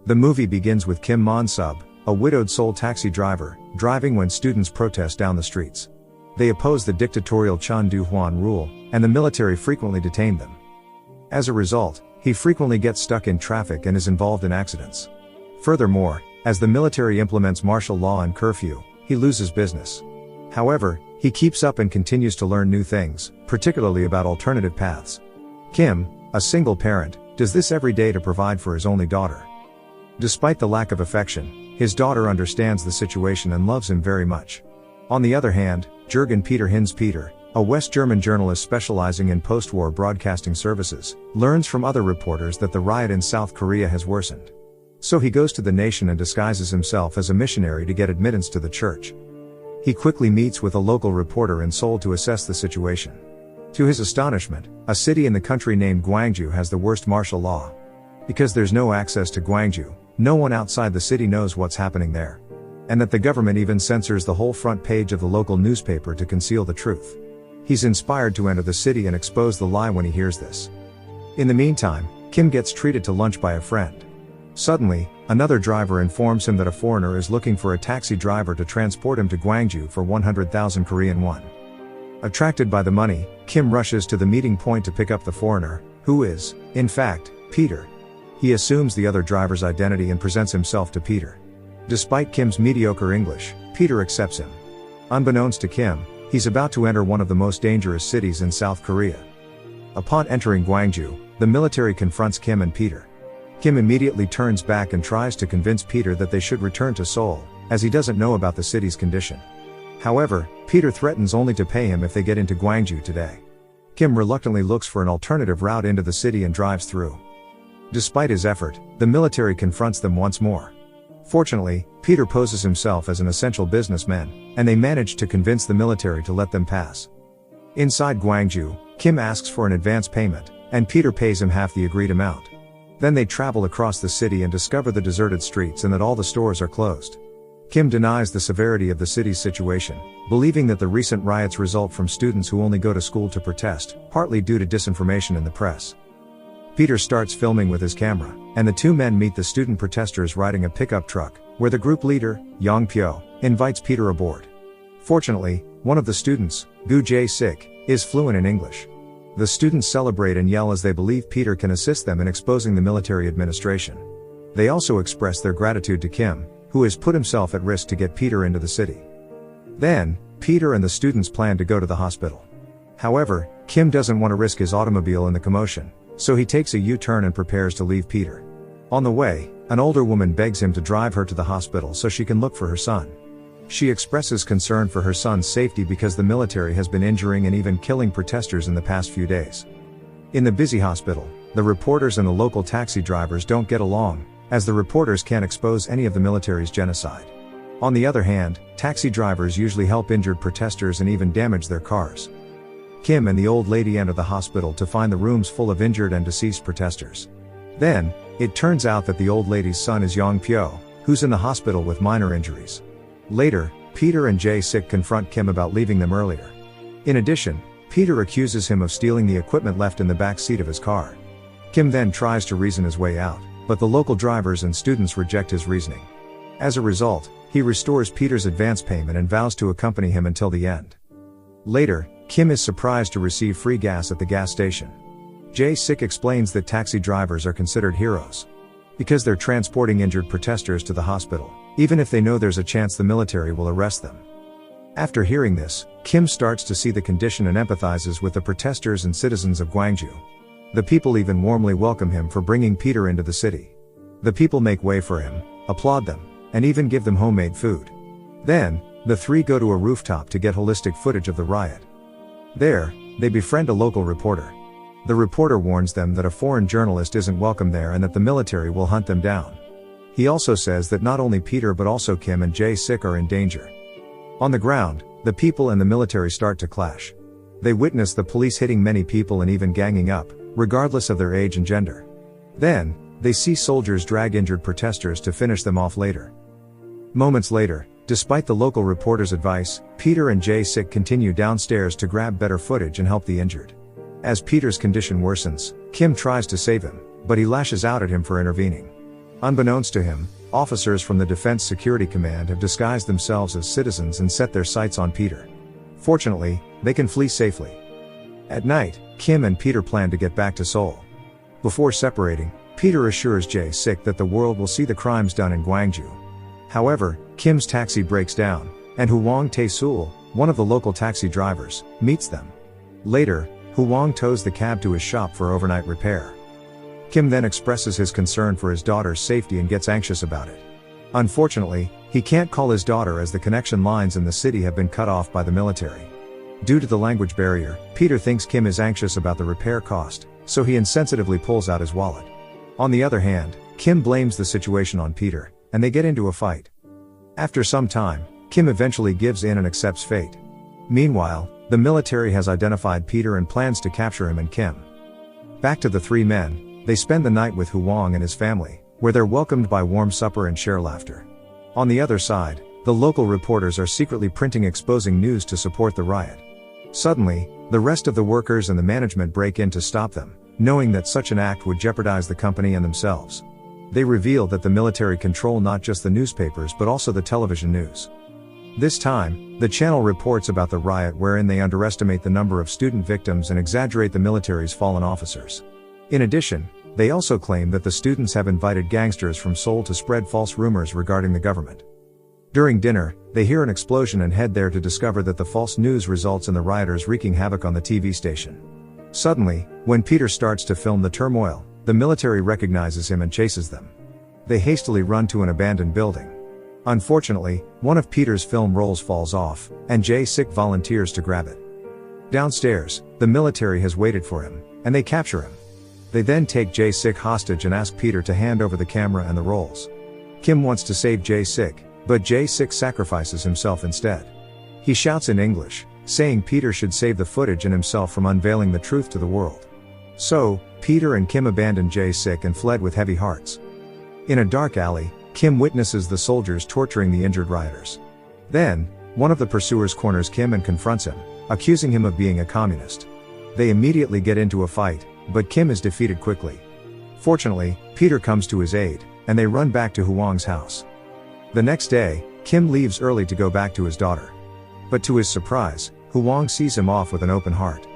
The movie begins with Kim Mon-sub, a widowed Seoul taxi driver, driving when students protest down the streets. They oppose the dictatorial Chun Doo-hwan rule, and the military frequently detain them. As a result, he frequently gets stuck in traffic and is involved in accidents. Furthermore, as the military implements martial law and curfew, he loses business. However, he keeps up and continues to learn new things, particularly about alternative paths. Kim, a single parent, does this every day to provide for his only daughter. Despite the lack of affection, his daughter understands the situation and loves him very much. On the other hand, Jürgen Peter Hinz Peter, a West German journalist specializing in post-war broadcasting services, learns from other reporters that the riot in South Korea has worsened. So he goes to the nation and disguises himself as a missionary to get admittance to the church. He quickly meets with a local reporter in Seoul to assess the situation. To his astonishment, a city in the country named Gwangju has the worst martial law. Because there's no access to Gwangju, no one outside the city knows what's happening there. And that the government even censors the whole front page of the local newspaper to conceal the truth. He's inspired to enter the city and expose the lie when he hears this. In the meantime, Kim gets treated to lunch by a friend. Suddenly, another driver informs him that a foreigner is looking for a taxi driver to transport him to Gwangju for 100,000 Korean won. Attracted by the money, Kim rushes to the meeting point to pick up the foreigner, who is, in fact, Peter. He assumes the other driver's identity and presents himself to Peter. Despite Kim's mediocre English, Peter accepts him. Unbeknownst to Kim, he's about to enter one of the most dangerous cities in South Korea. Upon entering Gwangju, the military confronts Kim and Peter. Kim immediately turns back and tries to convince Peter that they should return to Seoul, as he doesn't know about the city's condition. However, Peter threatens only to pay him if they get into Gwangju today. Kim reluctantly looks for an alternative route into the city and drives through. Despite his effort, the military confronts them once more. Fortunately, Peter poses himself as an essential businessman, and they manage to convince the military to let them pass. Inside Gwangju, Kim asks for an advance payment, and Peter pays him half the agreed amount. Then they travel across the city and discover the deserted streets and that all the stores are closed. Kim denies the severity of the city's situation, believing that the recent riots result from students who only go to school to protest, partly due to disinformation in the press. Peter starts filming with his camera, and the two men meet the student protesters riding a pickup truck, where the group leader, Yang Pyo, invites Peter aboard. Fortunately, one of the students, Gu Jae-sik, is fluent in English. The students celebrate and yell as they believe Peter can assist them in exposing the military administration. They also express their gratitude to Kim, who has put himself at risk to get Peter into the city. Then, Peter and the students plan to go to the hospital. However, Kim doesn't want to risk his automobile in the commotion, so he takes a U-turn and prepares to leave Peter. On the way, an older woman begs him to drive her to the hospital so she can look for her son. She expresses concern for her son's safety because the military has been injuring and even killing protesters in the past few days. In the busy hospital, the reporters and the local taxi drivers don't get along, as the reporters can't expose any of the military's genocide. On the other hand, taxi drivers usually help injured protesters and even damage their cars. Kim and the old lady enter the hospital to find the rooms full of injured and deceased protesters. Then, it turns out that the old lady's son is Yang Pyo, who's in the hospital with minor injuries. Later, Peter and Jae-sik confront Kim about leaving them earlier. In addition, Peter accuses him of stealing the equipment left in the back seat of his car. Kim then tries to reason his way out, but the local drivers and students reject his reasoning. As a result, he restores Peter's advance payment and vows to accompany him until the end. Later, Kim is surprised to receive free gas at the gas station. Jae-sik explains that taxi drivers are considered heroes because they're transporting injured protesters to the hospital, even if they know there's a chance the military will arrest them. After hearing this, Kim starts to see the condition and empathizes with the protesters and citizens of Gwangju. The people even warmly welcome him for bringing Peter into the city. The people make way for him, applaud them, and even give them homemade food. Then, the three go to a rooftop to get holistic footage of the riot. There, they befriend a local reporter. The reporter warns them that a foreign journalist isn't welcome there and that the military will hunt them down. He also says that not only Peter but also Kim and Jae-sik are in danger. On the ground, the people and the military start to clash. They witness the police hitting many people and even ganging up, regardless of their age and gender. Then, they see soldiers drag injured protesters to finish them off later. Moments later, despite the local reporter's advice, Peter and Jae-sik continue downstairs to grab better footage and help the injured. As Peter's condition worsens, Kim tries to save him, but he lashes out at him for intervening. Unbeknownst to him, officers from the Defense Security Command have disguised themselves as citizens and set their sights on Peter. Fortunately, they can flee safely. At night, Kim and Peter plan to get back to Seoul. Before separating, Peter assures Jae-sik that the world will see the crimes done in Gwangju. However, Kim's taxi breaks down, and Hwang Tae-sul, one of the local taxi drivers, meets them. Later, Hwang tows the cab to his shop for overnight repair. Kim then expresses his concern for his daughter's safety and gets anxious about it. Unfortunately, he can't call his daughter as the connection lines in the city have been cut off by the military. Due to the language barrier, Peter thinks Kim is anxious about the repair cost, so he insensitively pulls out his wallet. On the other hand, Kim blames the situation on Peter, and they get into a fight. After some time, Kim eventually gives in and accepts fate. Meanwhile, the military has identified Peter and plans to capture him and Kim. Back to the three men, they spend the night with Hwang and his family, where they're welcomed by warm supper and share laughter. On the other side, the local reporters are secretly printing exposing news to support the riot. Suddenly, the rest of the workers and the management break in to stop them, knowing that such an act would jeopardize the company and themselves. They reveal that the military control not just the newspapers but also the television news. This time, the channel reports about the riot wherein they underestimate the number of student victims and exaggerate the military's fallen officers. In addition, they also claim that the students have invited gangsters from Seoul to spread false rumors regarding the government. During dinner, they hear an explosion and head there to discover that the false news results in the rioters wreaking havoc on the TV station. Suddenly, when Peter starts to film the turmoil, the military recognizes him and chases them. They hastily run to an abandoned building. Unfortunately, one of Peter's film rolls falls off, and Jae-sik volunteers to grab it. Downstairs, the military has waited for him, and they capture him. They then take Jae-sik hostage and ask Peter to hand over the camera and the rolls. Kim wants to save Jae-sik, but Jae-sik sacrifices himself instead. He shouts in English, saying Peter should save the footage and himself from unveiling the truth to the world. So, Peter and Kim abandoned Jae-sik and fled with heavy hearts. In a dark alley, Kim witnesses the soldiers torturing the injured rioters. Then, one of the pursuers corners Kim and confronts him, accusing him of being a communist. They immediately get into a fight, but Kim is defeated quickly. Fortunately, Peter comes to his aid, and they run back to Hwang's house. The next day, Kim leaves early to go back to his daughter. But to his surprise, Hwang sees him off with an open heart.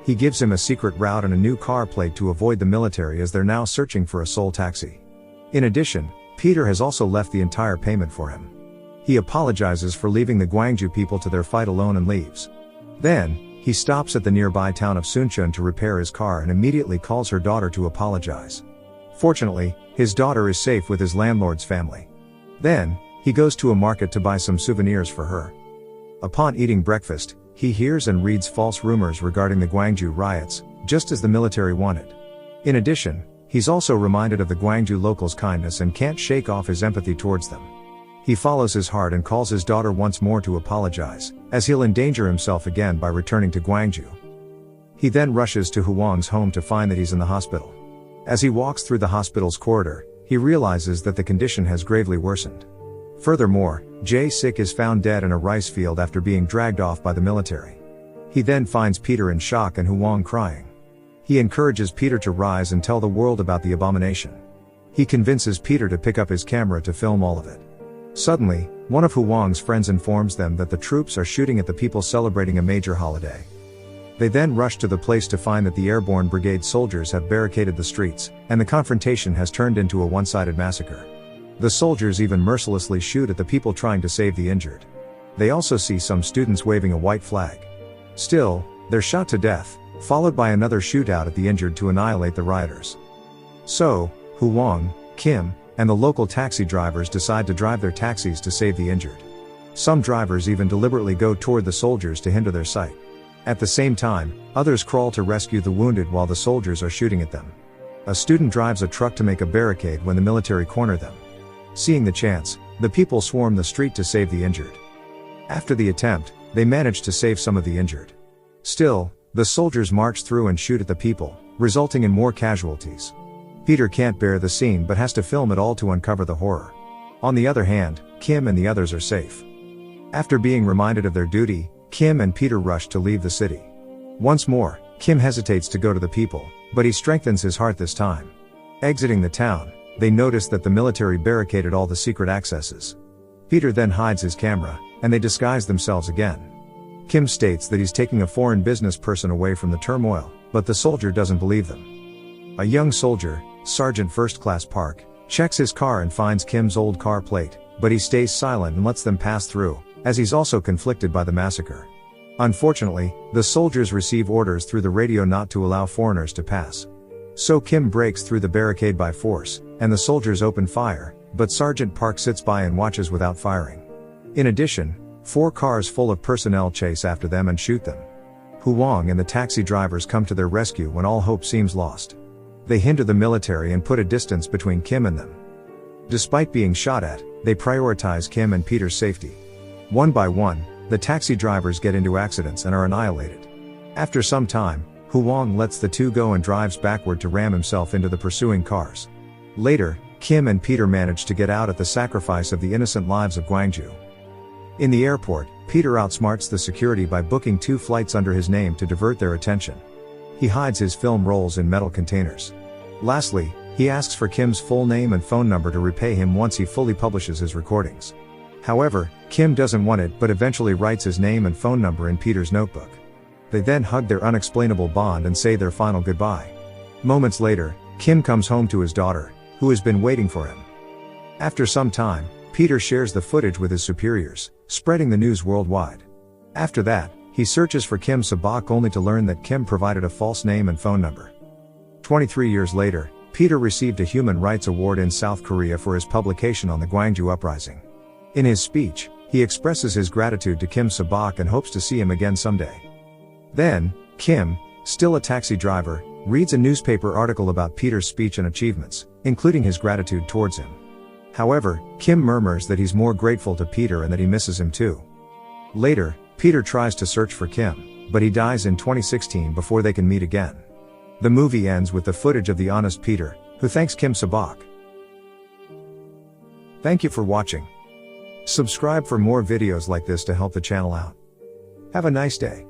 He gives him a secret route and a new car plate to avoid the military as they're now searching for a Seoul taxi. In addition, Peter has also left the entire payment for him. He apologizes for leaving the Gwangju people to their fight alone and leaves. Then, he stops at the nearby town of Suncheon to repair his car and immediately calls her daughter to apologize. Fortunately, his daughter is safe with his landlord's family. Then, he goes to a market to buy some souvenirs for her. Upon eating breakfast, he hears and reads false rumors regarding the Gwangju riots, just as the military wanted. In addition, he's also reminded of the Gwangju locals' kindness and can't shake off his empathy towards them. He follows his heart and calls his daughter once more to apologize, as he'll endanger himself again by returning to Gwangju. He then rushes to Hwang's home to find that he's in the hospital. As he walks through the hospital's corridor, he realizes that the condition has gravely worsened. Furthermore, Jae-sik is found dead in a rice field after being dragged off by the military. He then finds Peter in shock and Hwang crying. He encourages Peter to rise and tell the world about the abomination. He convinces Peter to pick up his camera to film all of it. Suddenly, one of Hwang's friends informs them that the troops are shooting at the people celebrating a major holiday. They then rush to the place to find that the airborne brigade soldiers have barricaded the streets, and the confrontation has turned into a one-sided massacre. The soldiers even mercilessly shoot at the people trying to save the injured. They also see some students waving a white flag. Still, they're shot to death, followed by another shootout at the injured to annihilate the rioters. So, Hwang, Kim, and the local taxi drivers decide to drive their taxis to save the injured. Some drivers even deliberately go toward the soldiers to hinder their sight. At the same time, others crawl to rescue the wounded while the soldiers are shooting at them. A student drives a truck to make a barricade when the military corner them. Seeing the chance, the people swarm the street to save the injured. After the attempt, they manage to save some of the injured. Still, the soldiers march through and shoot at the people, resulting in more casualties. Peter can't bear the scene but has to film it all to uncover the horror. On the other hand, Kim and the others are safe. After being reminded of their duty, Kim and Peter rush to leave the city. Once more, Kim hesitates to go to the people, but he strengthens his heart this time. Exiting the town, they notice that the military barricaded all the secret accesses. Peter then hides his camera, and they disguise themselves again. Kim states that he's taking a foreign business person away from the turmoil, but the soldier doesn't believe them. A young soldier, Sergeant First Class Park, checks his car and finds Kim's old car plate, but he stays silent and lets them pass through, as he's also conflicted by the massacre. Unfortunately, the soldiers receive orders through the radio not to allow foreigners to pass. So Kim breaks through the barricade by force, and the soldiers open fire, but Sergeant Park sits by and watches without firing. In addition, 4 cars full of personnel chase after them and shoot them. Huang and the taxi drivers come to their rescue when all hope seems lost. They hinder the military and put a distance between Kim and them. Despite being shot at, they prioritize Kim and Peter's safety. One by one, the taxi drivers get into accidents and are annihilated. After some time, Huang lets the 2 go and drives backward to ram himself into the pursuing cars. Later, Kim and Peter manage to get out at the sacrifice of the innocent lives of Gwangju. In the airport, Peter outsmarts the security by booking 2 flights under his name to divert their attention. He hides his film rolls in metal containers. Lastly, he asks for Kim's full name and phone number to repay him once he fully publishes his recordings. However, Kim doesn't want it but eventually writes his name and phone number in Peter's notebook. They then hug their unexplainable bond and say their final goodbye. Moments later, Kim comes home to his daughter, who has been waiting for him. After some time, Peter shares the footage with his superiors, spreading the news worldwide. After that, he searches for Kim Sabak only to learn that Kim provided a false name and phone number. 23 years later, Peter received a Human Rights Award in South Korea for his publication on the Gwangju uprising. In his speech, he expresses his gratitude to Kim Sabak and hopes to see him again someday. Then, Kim, still a taxi driver, reads a newspaper article about Peter's speech and achievements, including his gratitude towards him. However, Kim murmurs that he's more grateful to Peter and that he misses him too. Later, Peter tries to search for Kim, but he dies in 2016 before they can meet again. The movie ends with the footage of the honest Peter, who thanks Kim Sabak. Thank you for watching. Subscribe for more videos like this to help the channel out. Have a nice day.